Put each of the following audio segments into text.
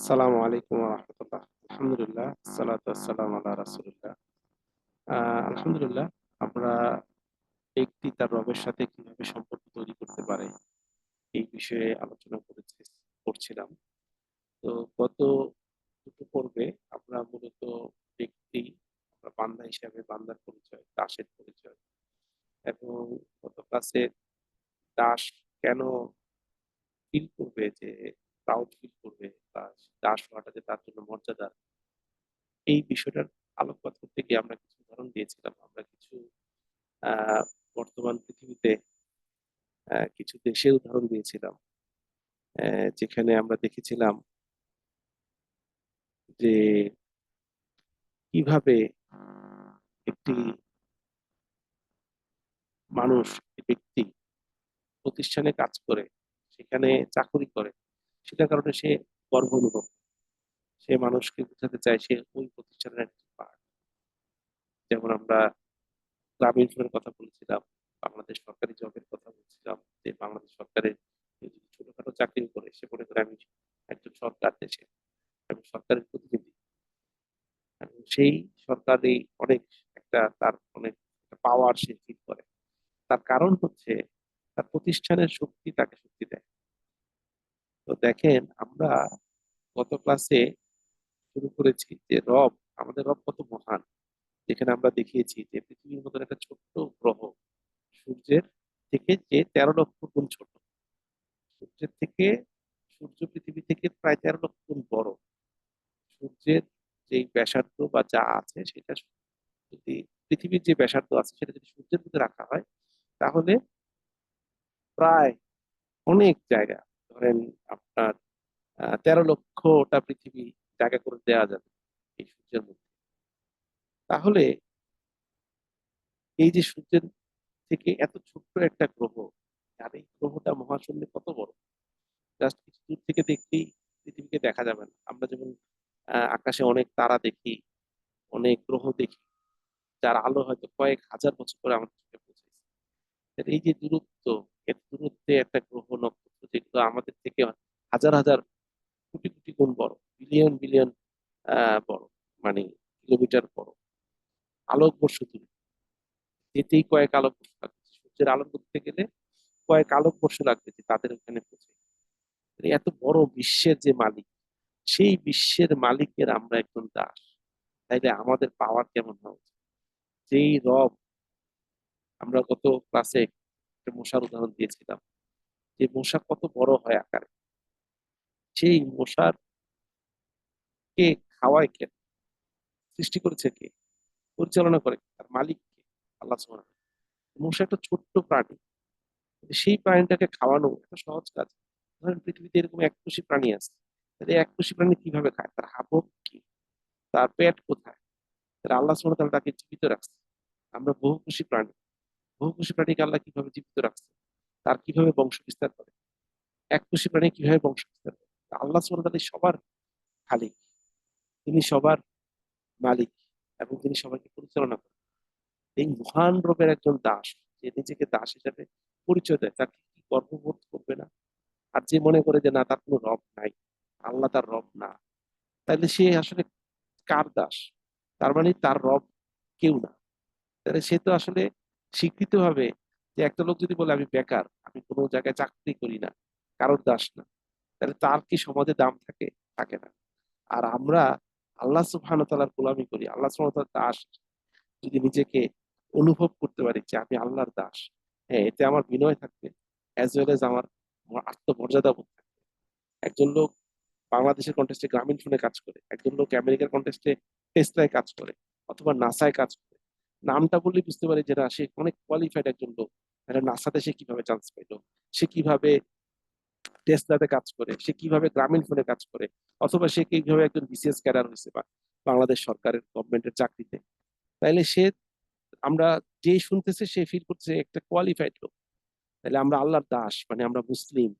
আসসালামু আলাইকুম ওয়া রাহমাতুল্লাহ। আলহামদুলিল্লাহ, আসসালাতু ওয়াসসালামু আলা রাসূলিল্লাহ। আলহামদুলিল্লাহ, আমরা ব্যক্তি তার রবের সাথে কিভাবে সম্পর্ক তৈরি করতে পারে, এই বিষয়ে আলোচনা করছিলাম। তো গত দুটো পর্বে আমরা মূলত ব্যক্তি, আমরা বান্দা হিসাবে বান্দার পরিচয়, দাসের পরিচয় এবং গত ক্লাসে দাস কেন ফিল করবে যে প্রাউড ফিল করবে বা দাস হওয়াটা যে তার জন্য মর্যাদা, এই বিষয়টার আলোকপাত করতে গিয়ে আমরা কিছু উদাহরণ দিয়েছিলাম। আমরা কিছু আ বর্তমান পৃথিবীতে কিছু দেশের উদাহরণ দিয়েছিলাম। যেখানে আমরা দেখেছিলাম যে কিভাবে একটি মানুষ, একটি ব্যক্তি প্রতিষ্ঠানে কাজ করে, সেখানে চাকুরি করে, সেটার কারণে সে গর্ব অনুভব করে। সে মানুষকে বোঝাতে চায় সে ওই প্রতিষ্ঠানের একটি পার্ট। যেমন আমরা গ্রামীণ ফোনের কথা বলেছিলাম, বাংলাদেশ সরকারি জবের কথা বলছিলাম যে বাংলাদেশ সরকারের কেউ যদি ছোটখাটো চাকরি করে সে মনে করে আমি একজন সরকার দেশের, আমি সরকারের প্রতিনিধি এবং সেই সরকারি অনেক তার অনেক পাওয়ার সে ফিল করে। তার কারণ হচ্ছে তার প্রতিষ্ঠানের শক্তি তাকে শক্তি দেয়। তো দেখেন, আমরা গত ক্লাসে শুরু করেছি যে আমাদের রব কত মহান। যেখানে আমরা দেখিয়েছি যে পৃথিবীর মতন একটা ছোট্ট গ্রহ সূর্যের থেকে যে ১৩ লক্ষ গুণ ছোট। সূর্যের থেকে সূর্য পৃথিবী থেকে প্রায় ১৩ লক্ষ গুণ বড়। সূর্যের যেই ব্যাসার্ধ বা যা আছে সেটা যদি পৃথিবীর যে ব্যাসার্ধ আছে সেটা যদি সূর্যের মধ্যে রাখা হয়, তাহলে প্রায় অনেক জায়গা, ধরেন আপনার ১৩ লক্ষটা পৃথিবী জায়গা করে দেওয়া যাবে এই সূর্যের মধ্যে। তাহলে এই যে সূর্যের থেকে এত ছোট্ট একটা গ্রহ, আর এই গ্রহটা মহাশূন্যে কত বড়, জাস্ট কিছু দূর থেকে দেখলেই পৃথিবীকে দেখা যাবে না। আমরা যেমন আকাশে অনেক তারা দেখি, অনেক গ্রহ দেখি, যার আলো হয়তো কয়েক হাজার বছর পরে আমাদের চোখে পৌঁছেছে। আর এই যে দূরত্ব, এর দূরত্বে একটা গ্রহ নক্ষত্র যেগুলো আমাদের থেকে হাজার হাজার কোটি কোটি গুণ বড়, বিলিয়ন বিলিয়ন বড়, মানে কিলোমিটার বড়, আলোকবর্ষ দূরে, যেতেই কয়েক আলোকবর্ষ লাগবে। সূর্যের আলো করতে গেলে কয়েক আলোকবর্ষ লাগবে যে তাদের ওখানে পৌঁছে। এত বড় বিশ্বের যে মালিক, সেই বিশ্বের মালিকের আমরা একজন দাস। তাইলে আমাদের পাওয়ার কেমন হওয়া উচিত? যেই রব, আমরা গত ক্লাসে একটা মশার উদাহরণ দিয়েছিলাম যে মশা কত বড় হয় আকারে, সেই মশার কে খাওয়ায় কে, সৃষ্টি করেছে কে, পরিচালনা করে কে? তার মালিক কে? আল্লাহ সুবহানাহু ওয়া তাআলা। মশা একটা ছোট্ট প্রাণী, কিন্তু সেই প্রাণীটাকে খাওয়ানো একটা সহজ কাজ। ধরেন পৃথিবীতে এরকম এককোষী প্রাণী আছে, তাহলে এই এককোষী প্রাণী কিভাবে খায়, তার হাবক কি, তার পেট কোথায়? তাহলে আল্লাহ সুবহানাহু ওয়া তাআলা তাকে জীবিত রাখছে। আমরা বহুকোষী প্রাণী, বহুকোষী প্রাণীকে আল্লাহ কিভাবে জীবিত রাখছে, তার কিভাবে বংশ বিস্তার করে, এককোষী প্রাণী কিভাবে বংশ বিস্তার করে? আল্লাহ সুবহানাহু ওয়া তাআলা সবার খালিক, তিনি সবার মালিক এবং তিনি সবাইকে পরিচালনা করেন। এই মহান রবের একজন দাস, যে নিজেকে দাস হিসেবে পরিচয় দেয়, তাকে কি গর্ববোধ করবে না? আর যে মনে করে যে না তার কোনো রব নাই, আল্লাহ তার রব না, তাহলে সে আসলে কার দাস? তার মানে তার রব কেউ না। তাহলে সে তো আসলে স্বীকৃত ভাবে, যে একটা লোক যদি বলে আমি বেকার, আমি কোনো জায়গায় চাকরি করি না, কারোর দাস না, তাহলে তার কি সমাজে দাম থাকে? থাকে না। আর আমরা আল্লাহ সুবহানাহু ওয়া তাআলার গোলামি করি, আল্লাহ সুবহানাহু ওয়া তাআলার দাস যদি নিজেকে অনুভব করতে পারি যে আমি আল্লাহর দাস, হ্যাঁ, এতে আমার বিনয় থাকবে, অ্যাজ ওয়েল এজ আমার আত্মমর্যাদা বোধ থাকবে। একজন লোক বাংলাদেশের কনটেক্সটে গ্রামীণ ফোনে কাজ করে, একজন লোক আমেরিকার কনটেক্সটে টেসলায় কাজ করে, অথবা নাসায় কাজ করে। নামটা বললেই বুঝতে পারি যে না, সে অনেক কোয়ালিফাইড একজন লোক। তাহলে নাসাতে সে কিভাবে চান্স পাইলো, সে কিভাবে টেসলাতে কাজ করে, সে কিভাবে গ্রামীণ ফোনে কাজ করে, অথবা সে কিভাবে একজন বিসিএস ক্যাডার হয়েছে বা বাংলাদেশ সরকারের গভর্নমেন্টের চাকরিতে। তাইলে সে, আমরা যেই শুনতেছে সে ফিল করছে একটা কোয়ালিফাইড লোক। তাহলে আমরা আল্লাহর দাস, মানে আমরা মুসলিম।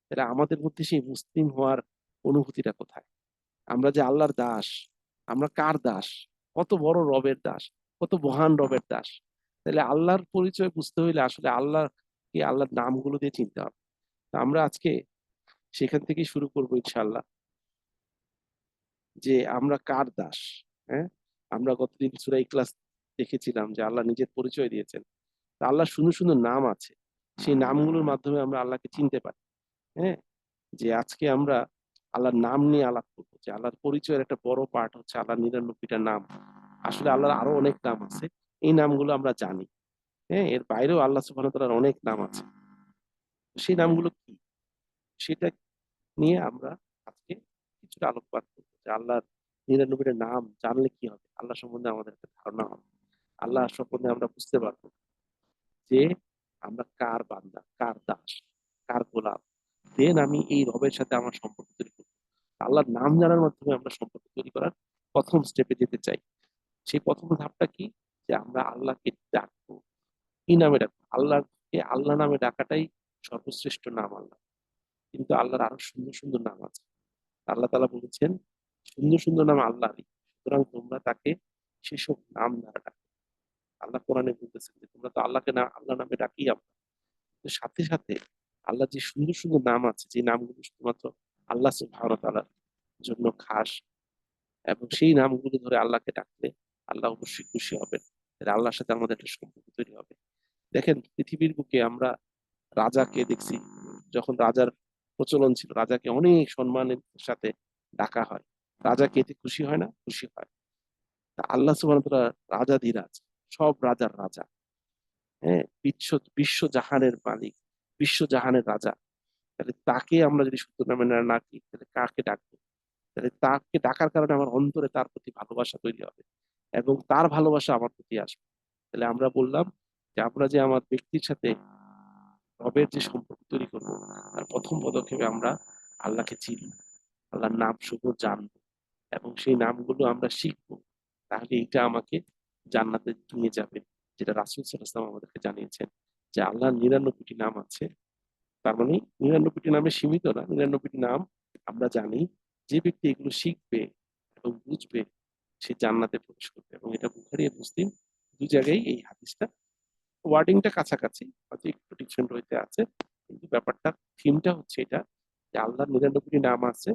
তাহলে আমাদের মধ্যে সেই মুসলিম হওয়ার অনুভূতিটা কোথায়? আমরা যে আল্লাহর দাস, আমরা কার দাস? কত বড় রবের দাস, কত মহান রবের দাস। তাহলে আল্লাহর পরিচয় বুঝতে হইলে আসলে আল্লাহকে আল্লাহর নামগুলো দিয়ে চিনতে হবে। তো আমরা আজকে সেখান থেকেই শুরু করবো ইনশাআল্লাহ। যে আমরা কার দাস। হ্যাঁ, আমরা গতদিন সূরা ইখলাস দেখেছিলাম যে আল্লাহ নিজের পরিচয় দিয়েছেন। তা আল্লাহর সুন্দর সুন্দর নাম আছে, সেই নামগুলোর মাধ্যমে আমরা আল্লাহকে চিনতে পারি। হ্যাঁ, যে আজকে আমরা আল্লাহর নাম নিয়ে আলাপ করবো, যে আল্লাহর পরিচয়ের একটা বড় পার্ট হচ্ছে আল্লাহর ৯৯টা নাম। আসলে আল্লাহর আরো অনেক নাম আছে, এই নামগুলো আমরা জানি। হ্যাঁ, এর বাইরেও আল্লাহ সুবহানাহু ওয়া তাআলার অনেক নাম আছে। সেই নামগুলো কি, সেটা নিয়ে আমরা আজকে কিছুটা আলোকপাত করবো, যে আল্লাহর ৯৯টা নাম জানলে কি হবে, আল্লাহ সম্বন্ধে আমাদের একটা ধারণা হবে, আল্লাহ সম্বন্ধে আমরা বুঝতে পারবো যে আমরা কার বান্দা, কার দাস, কার গোলাম। দেন আমি এই রবের সাথে আমার সম্পর্ক তৈরি করবো। আল্লাহর নাম জানার মাধ্যমে আমরা সম্পর্ক তৈরি করার প্রথম স্টেপে যেতে চাই। সেই প্রথম ধাপটা কি, যে আমরা আল্লাহকে ডাকবো। কি নামে ডাকবো? আল্লাহকে আল্লাহ নামে ডাকাটাই সর্বশ্রেষ্ঠ নাম আল্লাহ। কিন্তু আল্লাহর আরো সুন্দর সুন্দর নাম আছে। আল্লাহ তাআলা বলেছেন, সুন্দর সুন্দর নাম আল্লাহরই, সুতরাং তোমরা তাকে সেসব নাম দ্বারা ডাকো। আল্লাহ কোরআনে বলতেছেন যে তোমরা তো আল্লাহকে না আল্লাহ নামে ডাকি আমরা। তো সাথে সাথে আল্লাহ যে সুন্দর সুন্দর নাম আছে, যে নামগুলো শুধুমাত্র আল্লাহ সুবহানাহু ওয়া তাআলার জন্য খাস, এবং সেই নামগুলো ধরে আল্লাহকে ডাকলে আল্লাহ অবশ্যই খুশি হবেন। তাহলে আল্লাহর সাথে আমাদের একটা সম্পর্ক তৈরি হবে। দেখেন পৃথিবীর বুকে আমরা রাজাকে দেখছি, যখন রাজার প্রচলন ছিল, রাজাকে অনেক সম্মানের সাথে ডাকা হয়। রাজা কে এতে খুশি হয় না? খুশি হয়। তা আল্লাহ সুবহানাহু ওয়া তাআলা রাজাধিরাজ, সব রাজার রাজা। হ্যাঁ, বিশ্ব বিশ্ব জাহানের মালিক, বিশ্ব জাহানের রাজা। তাহলে তাকে আমরা যদি শুদ্ধ নামে না ডাকি, তাহলে কাকে ডাকবো? তাহলে তাকে ডাকার কারণে আমার অন্তরে তার প্রতি ভালোবাসা তৈরি হবে, এবং তার ভালোবাসা আমার প্রতি আসবে। তাহলে আমরা বললাম যে আমরা যে আমার ব্যক্তির সাথে রবের যে সম্পর্ক তৈরি করবো, তার প্রথম পদক্ষেপে আমরা আল্লাহকে চিনি, আল্লাহর নাম শুধু জানবো, এবং সেই নামগুলো আমরা শিখবো। তাহলে এটা আমাকে জান্নাতে নিয়ে যাবে, যেটা রাসূল সাল্লাল্লাহু আলাইহি ওয়াসাল্লাম আমাদেরকে জানিয়েছেন, যে আল্লাহর ৯৯টি নাম আছে। তার মানে ৯৯টি নামে সীমিত না, ৯৯টি নাম আমরা জানি। যে ব্যক্তি এগুলো শিখবে এবং বুঝবে, সে জান্নাতে প্রবেশ করবে। এবং এটা বুখারী এবং মুসলিম দুই জায়গায় এই হাদিসটা, ওয়ার্ডিংটা কাছাকাছি, হয়তো একটু ডিফারেন্ট হইতে আছে, কিন্তু ব্যাপারটা, থিমটা হচ্ছে এটা, যে আল্লাহর ৯৯টি নাম আছে,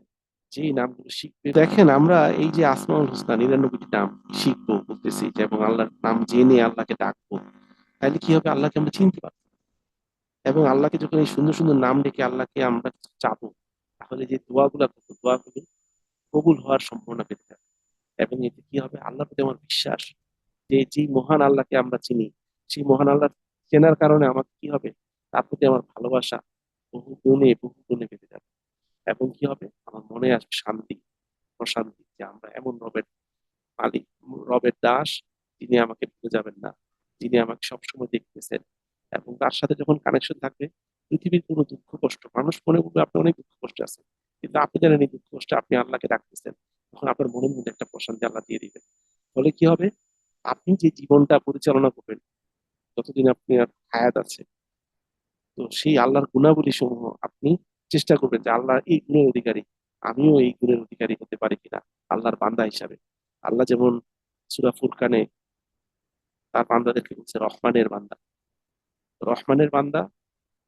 যে এই নামগুলো শিখবে। দেখেন আমরা এই যে আসমাউল হোসনা ৯৯টি নাম শিখবো বলতেছি, যে এবং আল্লাহর নাম জেনে আল্লাহকে ডাকবো, তাহলে কি হবে, আল্লাহকে আমরা চিনতে পারবো। এবং আল্লাহকে যখন এই সুন্দর সুন্দর নাম ডেকে আল্লাহকে আমরা চাবো, তাহলে যে দোয়াগুলা করবো, দোয়াগুলো কবুল হওয়ার সম্ভাবনা বেড়ে যাবে। এবং এতে কি হবে, আল্লাহর প্রতি আমার বিশ্বাস, যে যেই মহান আল্লাহকে আমরা চিনি, সেই মহান আল্লাহ চেনার কারণে আমার কি হবে, তার প্রতি আমার ভালোবাসা বহু গুণে বেড়ে যাবে। এবং কি হবে, আমার মনে আসবে শান্তি, প্রশান্তি, যে আমরা এমন রবের মালিক, রবের দাস, যিনি আমাকে ভুলে যাবেন না, যিনি আমাকে সবসময় দেখতেছেন। এবং তার সাথে যখন কানেকশন থাকবে, পৃথিবীর কোনো দুঃখ কষ্ট, মানুষ মনে করবে আপনি অনেক দুঃখ কষ্ট আছেন, কিন্তু আপনি জানেন এই দুঃখ কষ্টে আপনি আল্লাহকে ডাকতেছেন, তখন আপনার মনের মধ্যে একটা প্রশান্তি আল্লাহ দিয়ে দিবেন। ফলে কি হবে, আপনি যে জীবনটা পরিচালনা করবেন, যতদিন আপনি আর হায়াত আছে, তো সেই আল্লাহর গুণাবলী সমূহ আপনি চেষ্টা করবেন যে আল্লাহর এই গুণের অধিকারী, আমিও এই গুণের অধিকারী হতে পারি কিনা আল্লাহর বান্দা হিসাবে। আল্লাহ যেমন সূরা ফুরকানে তার বান্দাদেরকে বলছে রহমানের বান্দা, রহমানের বান্দা।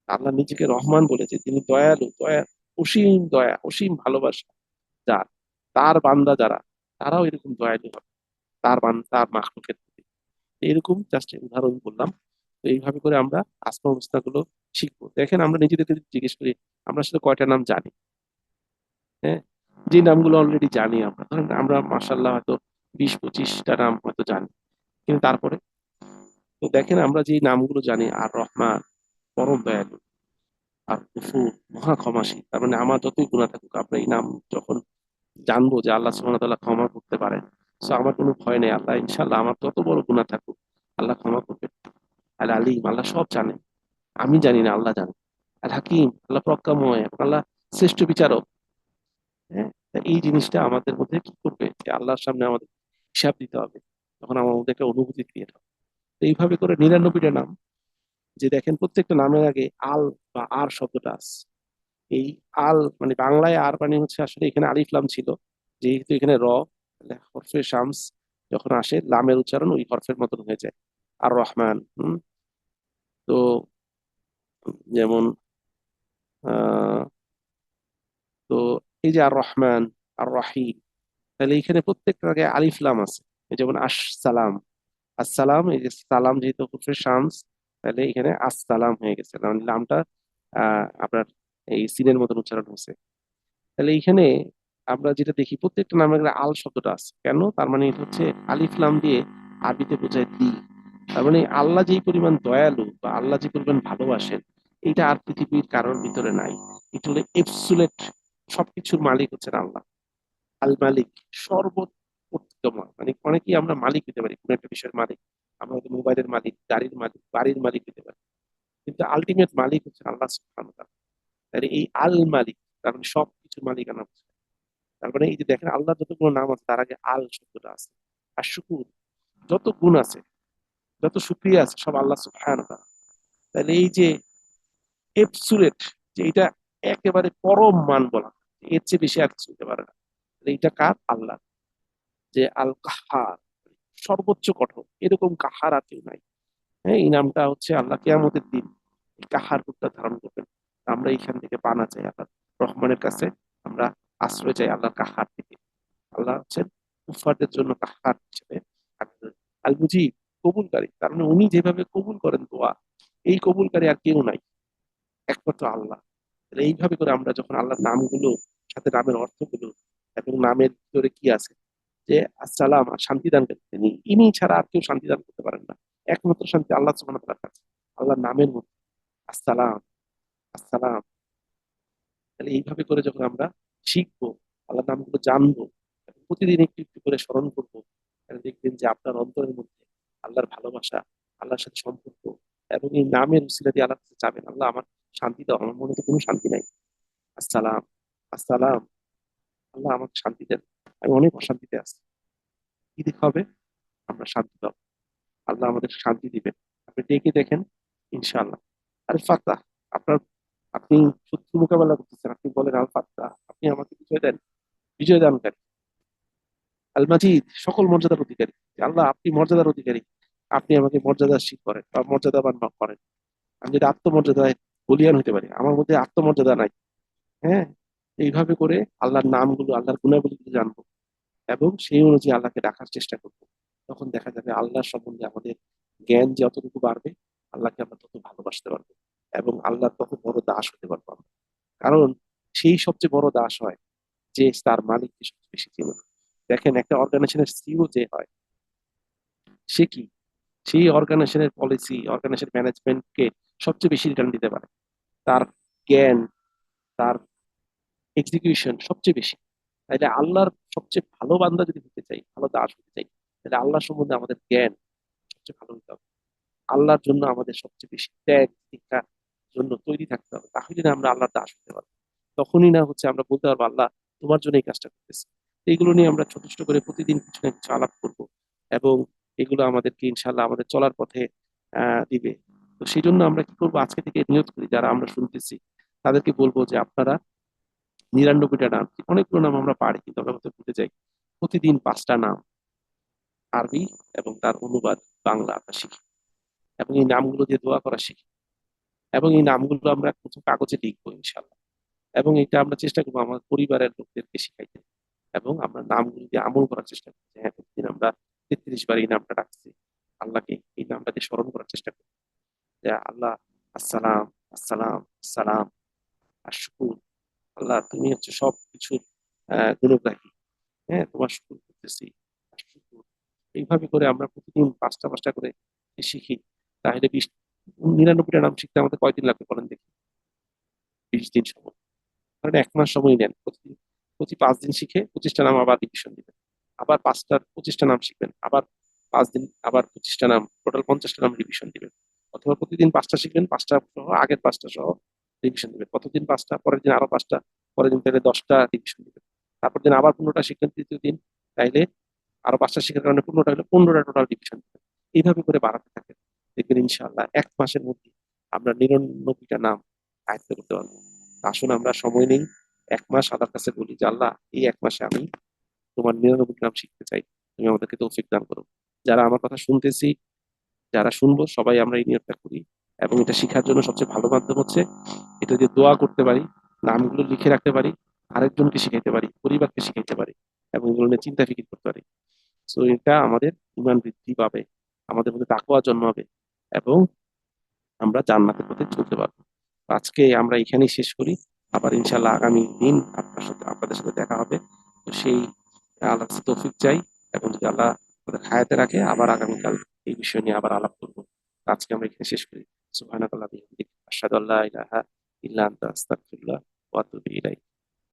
আল্লাহ নিজেকে রহমান বলেছে, তিনি দয়ালু, অসীম দয়া, অসীম ভালোবাসা যার, তার বান্দা যারা, তারাও এরকম দয়ালু হবে তার বান্দা, তার মাখলুকের প্রতি। এরকম জাস্ট উদাহরণ বললাম। তো এইভাবে করে আমরা আসমা হusna গুলো শিখবো। দেখেন আমরা নিজেদেরকে যদি জিজ্ঞেস করি, আমরা আসলে কয়টা নাম জানি? হ্যাঁ, যে নামগুলো অলরেডি জানি আমরা, ধরেন আমরা মাশাআল্লাহ হয়তো ২০-২৫টা নাম হয়তো জানি, কিন্তু তারপরে, তো দেখেন আমরা যে নামগুলো জানি, আর রহমান পরম দয়ালু, আর গফুর মহা ক্ষমাশীল, তার মানে আমার যতই গুনাহ থাকুক, আমরা এই নাম যখন জানবো যে আল্লাহ সুবহানাহু ওয়া তাআলা ক্ষমা করতে পারেন, সো আমার কোনো ভয় নেই, আল্লাহ ইনশাআল্লাহ আমার যত বড় গুনাহ থাকুক আল্লাহ ক্ষমা করবেন। আল আলিম, আল্লাহ সব জানেন, আমি জানি না, আল্লাহ জানেন। আল হাকিম, আল্লাহ প্রজ্ঞাময়, এবং আল্লাহ শ্রেষ্ঠ বিচারক। হ্যাঁ, তা এই জিনিসটা আমাদের মধ্যে কি করবে, যে আল্লাহর সামনে আমাদের হিসাব দিতে হবে, তখন আমার মধ্যে একটা অনুভূতি ক্রিয়েট হবে। তো এইভাবে করে ৯৯টা নাম, যে দেখেন প্রত্যেকটা নামের আগে আল বা আর শব্দটা আছে। এই আল মানে বাংলায় আর মানে হচ্ছে, আসলে এখানে আলিফ লাম ছিল, যেহেতু এখানে র, তাহলে হরফে শামস যখন আসে, লামের উচ্চারণ ওই হরফের মতন হয়ে যায়। আর রহমান, তো যেমন আহ তো এই যে আর রহমান, আর রাহিম, তাহলে এইখানে প্রত্যেকটা আগে আলিফ লাম আছে। এই যেমন আসসালাম, আসসালাম, এই যে সালাম যেহেতু হচ্ছে শামস, তাহলে এখানে আসসালাম হয়ে গেছে, মানে লামটা আপনার এই সিনের মতন উচ্চারণ হচ্ছে। তাহলে এইখানে আমরা যেটা দেখি প্রত্যেকটা নামের আগে আল শব্দটা আছে কেন, তার মানে এটা হচ্ছে আলিফ লাম দিয়ে আরবিতে বোঝায় দিল। তার মানে আল্লাহ যেই পরিমাণ দয়ালু বা আল্লাহ যে পরিমাণ ভালোবাসেন, এটা আর পৃথিবীর কারোর ভিতরে নাই। এটা হলো এবসুলেট, সবকিছুর মালিক হচ্ছেন আল্লাহ। আল মালিক, সর্বোত্তম। মানে অনেকেই আমরা মালিক হতে পারি, কোন একটা বিষয়ের মালিক, আমরা হয়তো মোবাইলের মালিক, গাড়ির মালিক, বাড়ির মালিক হতে পারি, কিন্তু আলটিমেট মালিক হচ্ছেন আল্লাহ সুবহানাহু ওয়া তাআলা। তাহলে এই আল মালিক, তার মানে সবকিছুর মালিকানা হচ্ছে। তার মানে এই যে দেখেন আল্লাহ যতগুলো নাম আছে তার আগে আল শব্দটা আছে। আর শুকুর, যত গুণ আছে, যত শুকরিয়া আছে, সব আল্লাহ সুবহানাহু ওয়া তাআলা। তাহলে এই যে এবসুলেট, যে এটা একেবারে পরম মান বলা, এর চেয়ে বেশি আর কিছু হতে পারে না। তাহলে এটা কার? আল্লাহ। যে আল কাহার, সর্বোচ্চ কঠোর, এরকম কাহার আর কেউ নাই। হ্যাঁ, এই নামটা হচ্ছে আল্লাহ কিয়ামতের দিন এই কাহার রূপটা ধারণ করবেন। আমরা এইখান থেকে পানা চাই আল্লাহ রহমানের কাছে, আমরা আশ্রয় চাই আল্লাহ কাহার থেকে। আল্লাহ হচ্ছেন কুফারদের জন্য কাহার হিসেবে। আল মুজিব, কবুলকারী, তার মানে উনি যেভাবে কবুল করেন দোয়া, এই কবুলকারী আর কেউ নাই, একমাত্র আল্লাহ। তাহলে এইভাবে করে আমরা যখন আল্লাহর নামগুলো সাথে নামের অর্থগুলো এবং নামের ভিতরে কি আছে, যে আসসালাম, আর শান্তি দান করতে তিনি, ইনি ছাড়া আর কেউ শান্তি দান করতে পারেন না। একমাত্র শান্তি আল্লাহ সুবহানাহু ওয়া তাআলার কাছে, আল্লাহর নামের মধ্যে। আসসালাম, আসসালাম। তাহলে এইভাবে করে যখন আমরা শিখবো, আল্লাহর নামগুলো জানবো, এবং প্রতিদিন একটু একটু করে স্মরণ করবো, তাহলে দেখবেন যে আপনার অন্তরের মধ্যে আল্লাহর ভালোবাসা, আল্লাহর সাথে সম্পর্ক, এবং এই নামের উসিলা দিয়ে আল্লাহর কাছে যাবেন, আল্লাহ আমার শান্তি দাও, আমার মনে তো কোনো শান্তি নাই। আসসালাম, আসসালাম, আল্লাহ আমাকে শান্তি দেন, আমি অনেক অশান্তিতে আছি। কি দিতে হবে? আমরা শান্তি পাবো, আল্লাহ আমাদের শান্তি দিবেন। আপনি ডেকে দেখেন, ইনশাআল্লাহ। আল ফাত্তাহ, আপনার, আপনি শত্রু মোকাবেলা করতেছেন, আপনি বলেন আল ফাত্তাহ, আপনি আমাকে বিজয় দেন, বিজয় দানকারী। আল মাজিদ, সকল মর্যাদার অধিকারী, যে আল্লাহ আপনি মর্যাদার অধিকারী, আপনি আমাকে মর্যাদাশীল করেন বা মর্যাদাবান করেন। আমি যদি আত্মমর্যাদায় বলিয়ান হতে পারি, আমার মধ্যে আত্মমর্যাদা নাই। হ্যাঁ, এইভাবে করে আল্লাহর নামগুলো, আল্লাহর গুণাবলী জানবো এবং সেই অনুযায়ী আল্লাহকে ডাকার চেষ্টা করবো। তখন দেখা যাবে আল্লাহ সম্বন্ধে আমাদের জ্ঞান যতটুকু বাড়বে, আল্লাহকে আমরা তত ভালোবাসতে পারবো এবং আল্লাহর তত বড় দাস হতে পারবো আমরা। কারণ সেই সবচেয়ে বড় দাস হয় যে তার মালিককে সবচেয়ে বেশি চেনে। দেখেন একটা অর্গানাইজেশনের সিইও যে হয়, সে কি, সেই অর্গানাইজেশনের পলিসি, অর্গানাইজেশন ম্যানেজমেন্টকে সবচেয়ে বেশি রিটার্ন দিতে পারে। তার জ্ঞান, তার এক্সিকিউশন সবচেয়ে বেশি। তাইলে আল্লাহর সবচেয়ে ভালো বান্দা যদি হতে চাই, ভালো দাস হতে চাই, তাহলে আল্লাহ সম্বন্ধে আমাদের জ্ঞান সবচেয়ে ভালো হতে হবে। আল্লাহর জন্য আমাদের সবচেয়ে বেশি ত্যাগ শিক্ষার জন্য তৈরি থাকতে হবে, তাহলে না আমরা আল্লাহর দাস হতে পারবো। তখনই না হচ্ছে আমরা বলতে পারবো আল্লাহ তোমার জন্য এই কাজটা করতেছি। তো এগুলো নিয়ে আমরা ছোট ছোট করে প্রতিদিন কিছু না কিছু আলাপ করবো, এবং এগুলো আমাদেরকে ইনশাল্লাহ আমাদের চলার পথে দিবে। তো সেই জন্য আমরা কি করবো, আজকে থেকে নিয়ত করি, যারা আমরা শুনতেছি তাদেরকে বলবো যে আপনারা 99টা নাম, অনেকগুলো নাম আমরা পারি কিন্তু আমরা হয়তো ভুলে যাই, প্রতিদিন 5টা নাম আরবি এবং তার অনুবাদ বাংলা আমরা শিখি, এবং এই নামগুলো দিয়ে দোয়া করা শিখি, এবং এই নামগুলো আমরা কিছু কাগজে লিখবো ইনশাল্লাহ। এবং এটা আমরা চেষ্টা করবো আমার পরিবারের লোকদেরকে শিখাইতে, এবং আমরা নামগুলো দিয়ে আমল করার চেষ্টা করছি। হ্যাঁ, প্রতিদিন আমরা 33 বার এই নামটা ডাকছি, আল্লাহকে এই নামটাকে স্মরণ করার চেষ্টা করি, যে আল্লাহ আসসালাম, আসসালাম, আসসালাম, আর শুকুর, আল্লাহ তুমি হচ্ছে সব কিছুর গুণগ্রাহী। হ্যাঁ, তোমার শুকুর করতেছি, আর শুকুর। এইভাবে করে আমরা প্রতিদিন 5টা 5টা করে শিখি, তাহলে 99টা নাম শিখতে আমাদের কয়দিন লাগবে বলেন দেখি? 20 দিন সময়। কারণ 1 মাস সময় নেন, প্রতিদিন প্রতি 5 দিন শিখে 25টা নাম আবার রিভিশন দিবেন, আবার 25টা নাম শিখবেন, আবার 5 দিন আবার 25টা নাম, টোটাল 50টা নাম রিভিশন দিবেন। অথবা প্রতিদিন 5টা শিখবেন, 5টা সহ আগের 5টা সহ রিভিশন দিবেন, প্রতিদিন 5টা, পরের দিন আরো 5টা, পরের দিন তাহলে 10টা রিভিশন দিবেন, তারপর দিন আবার 15টা শিখবেন তৃতীয় দিন, তাইলে আরো 5টা শেখার কারণে 15টা হলে 15টা টোটাল রিভিশন দিবেন। এইভাবে করে বাড়াতে থাকেন, দেখবেন ইনশাআল্লাহ 1 মাসের মধ্যে আমরা 99টা নাম আয়ত্ত করতে পারবো। আসুন আমরা সময় নেই, 1 মাস আল্লাহর কাছে বলি যে আল্লাহ এই 1 মাসে আমি তোমার 99 নাম শিখতে চাই, তুমি আমাদেরকে তৌফিক দান করো। যারা আমার কথা শুনতেছি, যারা শুনবো, সবাই আমরা এই নিয়তটা করি। এবং এটা শিখার জন্য সবচেয়ে ভালো মাধ্যম হচ্ছে এটা যদি দোয়া করতে পারি, নামগুলো লিখে রাখতে পারি, আরেকজনকে শিখাইতে পারি, পরিবারকে শিখাইতে পারি, এবং এগুলো নিয়ে চিন্তা ফিকির করতে পারি। সো এটা আমাদের ইমান বৃদ্ধি পাবে, আমাদের মধ্যে তাকওয়া জন্মাবে, এবং আমরা জান্নাতের পথে চলতে পারবো। আজকে আমরা এখানেই শেষ করি। আবার ইনশাল্লাহ আগামী দিন আপনাদের সাথে দেখা হবে। তো সেই আল্লাহর কাছে তৌফিক চাই, এবং যদি আল্লাহ আমাদের হায়াতে রাখে আবার আগামীকাল এই বিষয় নিয়ে আবার আলাপ করবো। আজকে আমরা এখানে শেষ করি। সুবহানাকাল্লাহি ওয়া বিহামদিহি আশহাদু আল্লা ইলাহা ইল্লা আনতা আস্তাগফিরুল্লাহ ওয়া আতুবু ইলাইক।